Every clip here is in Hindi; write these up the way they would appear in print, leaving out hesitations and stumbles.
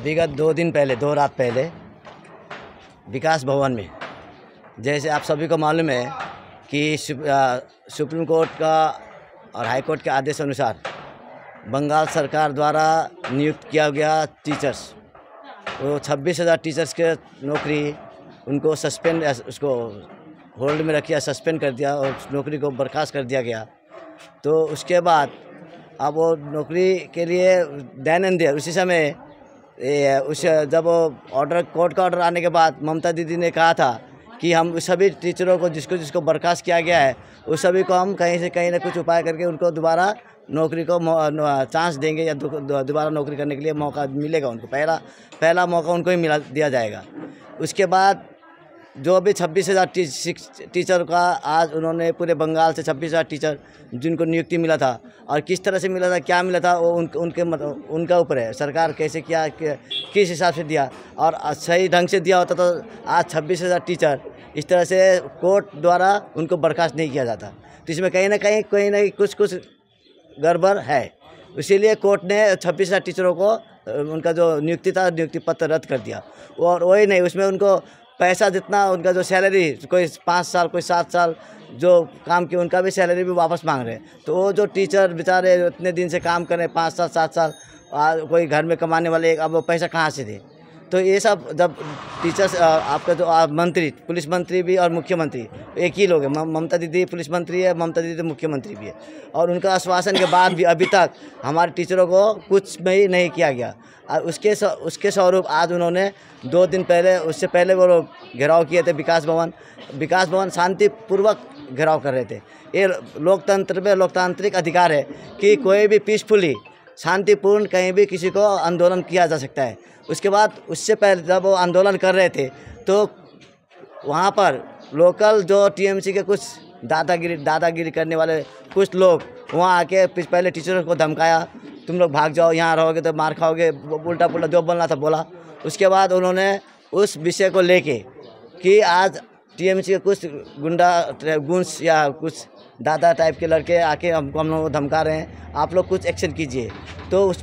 विगत 2 दिन पहले 2 रात पहले विकास भवन में, जैसे आप सभी को मालूम है कि सुप्रीम कोर्ट का और हाई कोर्ट के आदेश अनुसार बंगाल सरकार द्वारा नियुक्त किया गया टीचर्स, वो 26,000 टीचर्स के नौकरी उनको सस्पेंड, उसको होल्ड में रखा, सस्पेंड कर दिया और नौकरी को बर्खास्त कर दिया गया। तो उसके बाद अब वो नौकरी के लिए देन एंड देयर उसी समय जब वो ऑर्डर, कोर्ट का ऑर्डर आने के बाद ममता दीदी ने कहा था कि हम सभी टीचरों को जिसको बर्खास्त किया गया है उस सभी को हम कहीं से कहीं ना कुछ उपाय करके उनको दोबारा नौकरी को चांस देंगे या दोबारा नौकरी करने के लिए मौका मिलेगा उनको। पहला मौका उनको ही दिया जाएगा। उसके बाद जो भी 26,000 टीचर का आज उन्होंने पूरे बंगाल से 26,000 टीचर जिनको नियुक्ति मिला था और किस तरह से मिला था, क्या मिला था, वो उनका ऊपर है। सरकार कैसे किया, किस हिसाब से दिया, और सही ढंग से दिया होता तो आज 26,000 टीचर इस तरह से कोर्ट द्वारा उनको बर्खास्त नहीं किया जाता। तो इसमें कहीं ना कहीं कुछ गड़बड़ है। इसीलिए कोर्ट ने 26,000 टीचरों को उनका जो नियुक्ति था, नियुक्ति पत्र रद्द कर दिया। और वही नहीं, उसमें उनको पैसा जितना उनका जो सैलरी, कोई 5 साल कोई 7 साल जो काम किया उनका भी सैलरी भी वापस मांग रहे हैं। तो वो जो टीचर बेचारे इतने दिन से काम कर रहे हैं, 5 साल 7 साल, कोई घर में कमाने वाले, अब वो पैसा कहाँ से दे। तो ये सब जब टीचर्स, आपका जो मंत्री, पुलिस मंत्री भी और मुख्यमंत्री एक ही लोग हैं, ममता दीदी पुलिस मंत्री है, ममता दीदी मुख्यमंत्री भी है, और उनका आश्वासन के बाद भी अभी तक हमारे टीचरों को कुछ भी नहीं किया गया। और उसके स्वरूप आज उन्होंने 2 दिन पहले, उससे पहले वो लोग घेराव किए थे विकास भवन शांतिपूर्वक घेराव कर रहे थे। ये लोकतंत्र में लोकतांत्रिक अधिकार है कि कोई भी पीसफुली शांतिपूर्ण कहीं भी किसी को आंदोलन किया जा सकता है। उसके बाद उससे पहले जब वो आंदोलन कर रहे थे तो वहाँ पर लोकल जो टीएमसी के कुछ दादागिरी करने वाले कुछ लोग वहाँ आके पहले टीचरों को धमकाया, तुम लोग भाग जाओ, यहाँ रहोगे तो मार खाओगे, उल्टा पुल्टा जो बोलना था बोला। उसके बाद उन्होंने उस विषय को लेके कि आज टीएमसी के कुछ गुंड्स या कुछ दादा टाइप के लड़के आके हम लोगों को धमका रहे हैं, आप लोग कुछ एक्शन कीजिए। तो उस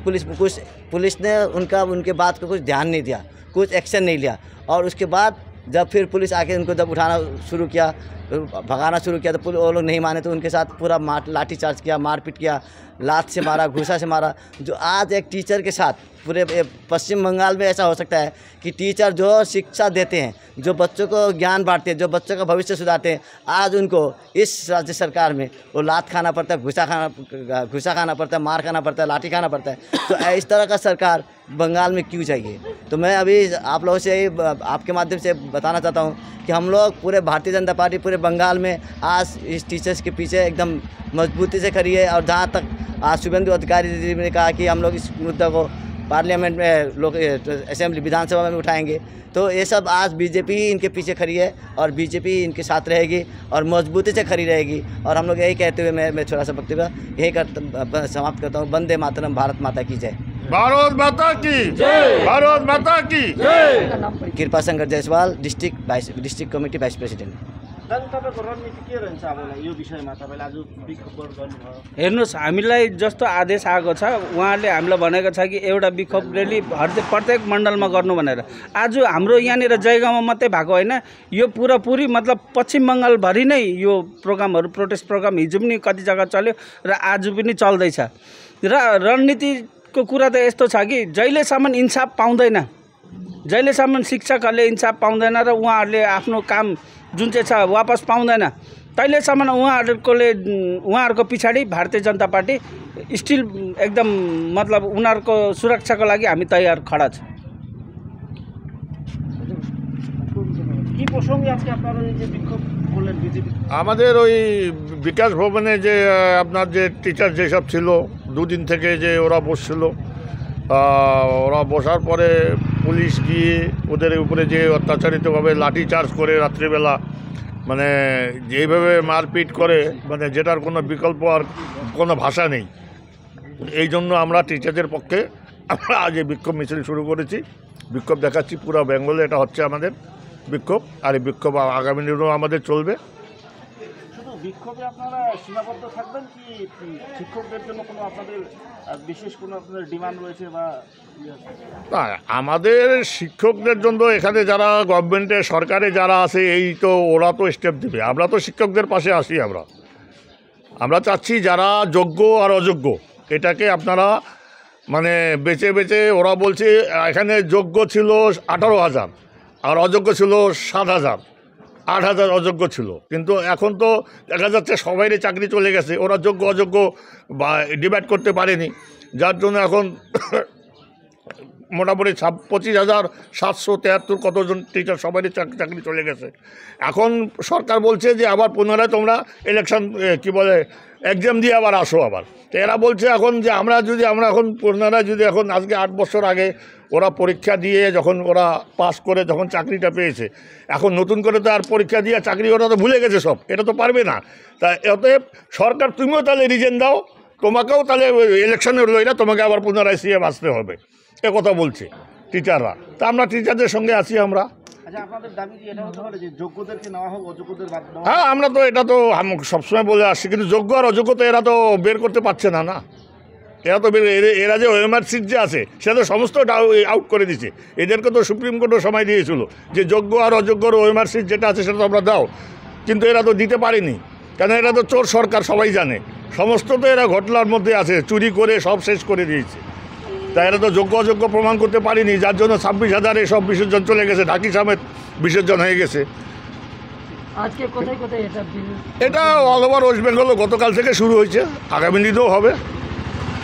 पुलिस ने उनके बात को कुछ ध्यान नहीं दिया, कुछ एक्शन नहीं लिया। और उसके बाद जब फिर पुलिस आके उनको जब उठाना शुरू किया, भगाना शुरू किया, तो वो लोग नहीं माने तो उनके साथ पूरा लाठी चार्ज किया, मारपीट किया, लात से मारा, घूसा से मारा। जो आज एक टीचर के साथ पूरे पश्चिम बंगाल में ऐसा हो सकता है कि टीचर जो शिक्षा देते हैं, जो बच्चों को ज्ञान बांटते हैं, जो बच्चों का भविष्य सुधारते हैं, आज उनको इस राज्य सरकार में वो लात खाना पड़ता है, घुसा खाना पड़ता है, मार खाना पड़ता है, लाठी खाना पड़ता है। तो इस तरह का सरकार बंगाल में क्यों चाहिए। तो मैं अभी आप लोगों से आपके माध्यम से बताना चाहता हूँ कि हम लोग पूरे भारतीय जनता पार्टी पूरे बंगाल में आज इस टीचर्स के पीछे एकदम मजबूती से खड़ी है। और जहाँ तक आज शुभेंदु अधिकारी जी ने कहा कि हम लोग इस मुद्दे को पार्लियामेंट में, लोग असेंबली विधानसभा में उठाएंगे, तो ये सब आज बीजेपी ही इनके पीछे खड़ी है और बीजेपी इनके साथ रहेगी और मजबूती से खड़ी रहेगी। और हम लोग यही कहते हुए मैं छोटा सा वक्तव्य यही समाप्त करता हूँ। वंदे मातरम, भारत माता की जय। भारत माता की जय। भारत माता की जय। कृपा Shankar Jaiswal, district committee vice president. हेर्नुहोस्, हामीलाई जस्तो आदेश आएको छ, उहाँले हामीलाई भनेको छ कि एउटा विक्षोभ रैली प्रत्येक मण्डलमा गर्नु भनेर। आज हाम्रो यहाँनिर जयगाउँमा मात्रै भएको होइन, यो पुरापुरी मतलब पश्चिम बङ्गालभरि नै यो प्रोग्रामहरू, प्रोटेस्ट प्रोग्राम हिजो पनि कति जग्गा चल्यो र आज पनि चल्दैछ। र रणनीतिको कुरा त यस्तो छ कि जहिलेसम्म इन्साफ पाउँदैन, जहिलेसम्म शिक्षकहरूले इन्साफ पाउँदैन र उहाँहरूले आफ्नो काम जुन चाहिँ छ वापस पाउँदैन, तहिलेसम्म उहाँहरूको पछाडि भारतीय जनता पार्टी स्टिल एकदम मतलब उनीहरूको सुरक्षाको लागि हामी तयार खडा छ। আমাদের ওই বিকাশ ভবনে যে আপনার যে টিচার যেসব ছিল 2 দিন থেকে যে ওরা বসছিল, ওরা বসার পরে পুলিশ গিয়ে ওদের উপরে যে অত্যাচারিতভাবে লাঠি চার্জ করে রাত্রিবেলা, মানে যেইভাবে মারপিট করে, মানে যেটার কোনো বিকল্প আর কোনো ভাষা নেই। এই জন্য আমরা টিচারদের পক্ষে আমরা আজ এই বিক্ষোভ মিছিল শুরু করেছি। বিক্ষোভ দেখাচ্ছি পুরো বেঙ্গলে, এটা হচ্ছে আমাদের বিক্ষোভ। আর এই বিক্ষোভ আগামী দিনেও আমাদের চলবে। বিক্ষোভে আপনারা সীমাবদ্ধ থাকবেন কি শিক্ষকদের জন্য কোনো আপনাদের বিশেষ কোনো আপনাদের ডিমান্ড রয়েছে বা না, আমাদের শিক্ষকদের জন্য এখানে যারা গভর্নমেন্টে সরকারে যারা আছে এই তো ওরা তো স্টেপ দেবে, আমরা তো শিক্ষকদের পাশে আসি। আমরা চাচ্ছি যারা যোগ্য আর অযোগ্য এটাকে আপনারা মানে বেছে বেছে, ওরা বলছে এখানে যোগ্য ছিল 18,000 আর অযোগ্য ছিল 7,000, 8,000 অযোগ্য ছিল। কিন্তু এখন তো দেখা যাচ্ছে সবাইরই চাকরি চলে গেছে, ওরা যোগ্য অযোগ্য বা ডিভাইড করতে পারেনি, যার জন্য এখন মোটামুটি 25,773 কতজন টিচার সবারই চাকরি চলে গেছে। এখন সরকার বলছে যে আবার পুনরায় তোমরা ইলেকশন কি বলে এক্সাম দিয়ে আবার আসো আবার। তো এরা বলছে এখন যে আমরা এখন পুনরায় যদি এখন আজকে 8 বছর আগে ওরা পরীক্ষা দিয়ে যখন ওরা পাস করে যখন চাকরিটা পেয়েছে, এখন নতুন করে তো আর পরীক্ষা দিয়ে চাকরি ওরা তো ভুলে গেছে সব, এটা তো পারবে না। তা অতএব সরকার তুমিও তাহলে রিজেন দাও, তোমাকেও তাহলে ইলেকশনের লইরা তোমাকে আবার পুনরায় সিএম আসতে হবে, এ কথা বলছে টিচাররা। তা আমরা টিচারদের সঙ্গে আছি আমরা। আচ্ছা, আপনাদের দাবি কি এটা হতে পারে যে যোগ্যদেরকে নেওয়া হোক, অযোগ্যদের বাদ দেওয়া? হ্যাঁ, আমরা তো এটা তো সবসময় বলে আসছি, কিন্তু যোগ্য আর অযোগ্য তো এরা তো বের করতে পারছে না। এরা তো এরা যে ওএমআর সিট যে আছে সেটা তো সমস্ত আউট করে দিচ্ছে। এদেরকে তো সুপ্রিম কোর্টও সময় দিয়েছিল যে যোগ্য আর অযোগ্যর ওএমআর সিট যেটা আছে সেটা তো আমরা দাও, কিন্তু এরা তো দিতে পারেনি, কেন এরা তো চোর সরকার, সবাই জানে। সমস্ত তো এরা ঘটনার মধ্যে আছে, চুরি করে সব শেষ করে দিয়েছে। তাই এরা তো যোগ্য অযোগ্য প্রমাণ করতে পারেনি, যার জন্য 26,000 সব বিসর্জন চলে গেছে, ঢাকি সমেত বিসর্জন হয়ে গেছে। আজকে কোথায় কোথায় এটা অল ওভার ওয়েস্ট বেঙ্গল গতকাল থেকে শুরু হয়েছে, আগামী দিনেও হবে।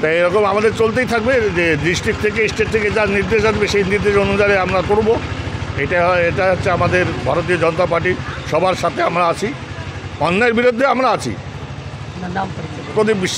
তাই এরকম আমাদের চলতেই থাকবে, যে ডিস্ট্রিক্ট থেকে স্টেট থেকে যা নির্দেশ আসবে সেই নির্দেশ অনুযায়ী আমরা করব। এটা হচ্ছে আমাদের ভারতীয় জনতা পার্টি, সবার সাথে আমরা আছি, অন্যায়ের বিরুদ্ধে আমরা আছি। নাম পরিচয়। প্রদীপ বিশ্বাস।